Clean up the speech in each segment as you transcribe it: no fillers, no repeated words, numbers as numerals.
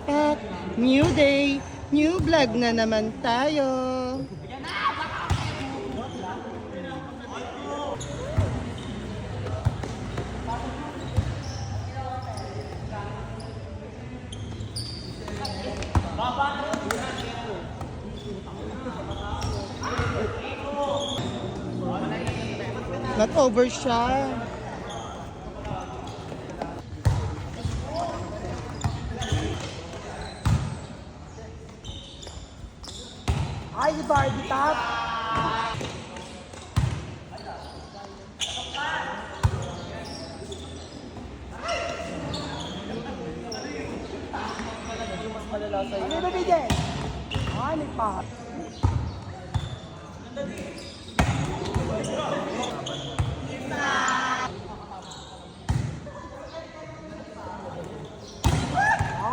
At new day, new vlog na naman tayo. Not over siya. Ay, si Barbie Top! Ano ba bigyan? Ay, may pa.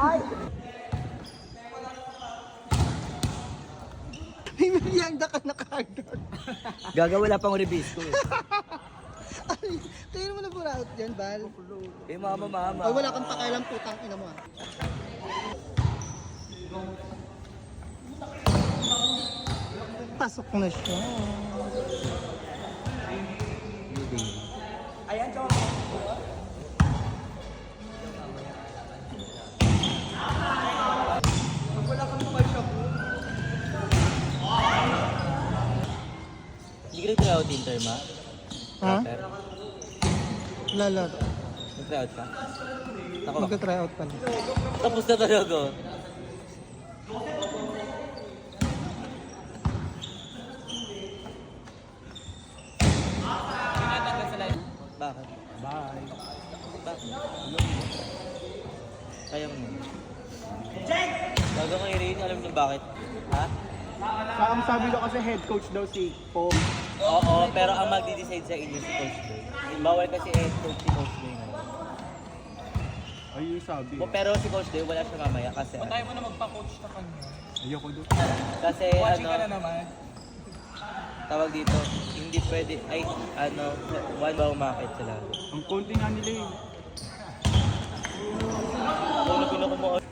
Ay! May merienda ka na kagad. Gagawala pang release ko eh. Ay, kaya naman na out dyan, Bal. Eh mama. Ay, wala kang pakailang putang ina mo ah. Pasok na siya. Ayan, Chong. Wala kang shop. Hindi ka nag-try out in term, ha? Ha? Rapper? Lalaro. Nag-try out ka? Ako. Magka-try out pala. Tapos na talaga. Bakit? Bye. Bakit? Kaya mo. Bago kay Rain, alam niyo bakit? Ha? Ang sabi daw kasi head coach daw si Pong. Oo, pero ang magdi-decide sa inyo si Coach Boy. Bawal kasi head coach si Coach Boy ngayon. Ayun yung sabi. Pero si Coach Boy wala siya mamaya kasi Tayo mo na magpa-coach na kanya. Ayoko doon. kasi Watching ano, ka na naman. tawag dito, hindi pwede, ay ano, one ba umakit sila. Ang konti nga nila eh. Kung pinakumuha.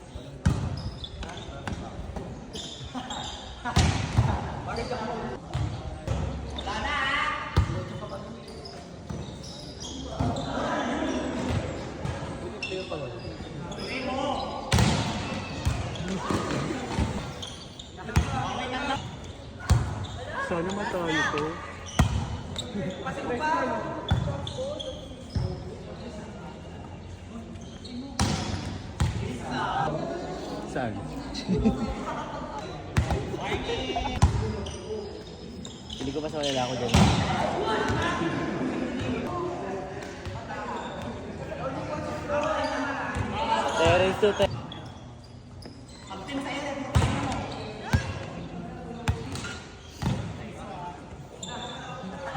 Sana matalo to. Saan? Hindi ko pa sa wala ako dyan. Terence to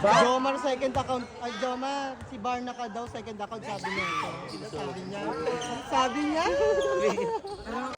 Jomar second account. Ay, Jomar, si Barna ka daw second account sabi niya. Sabi niya. Sabi niya.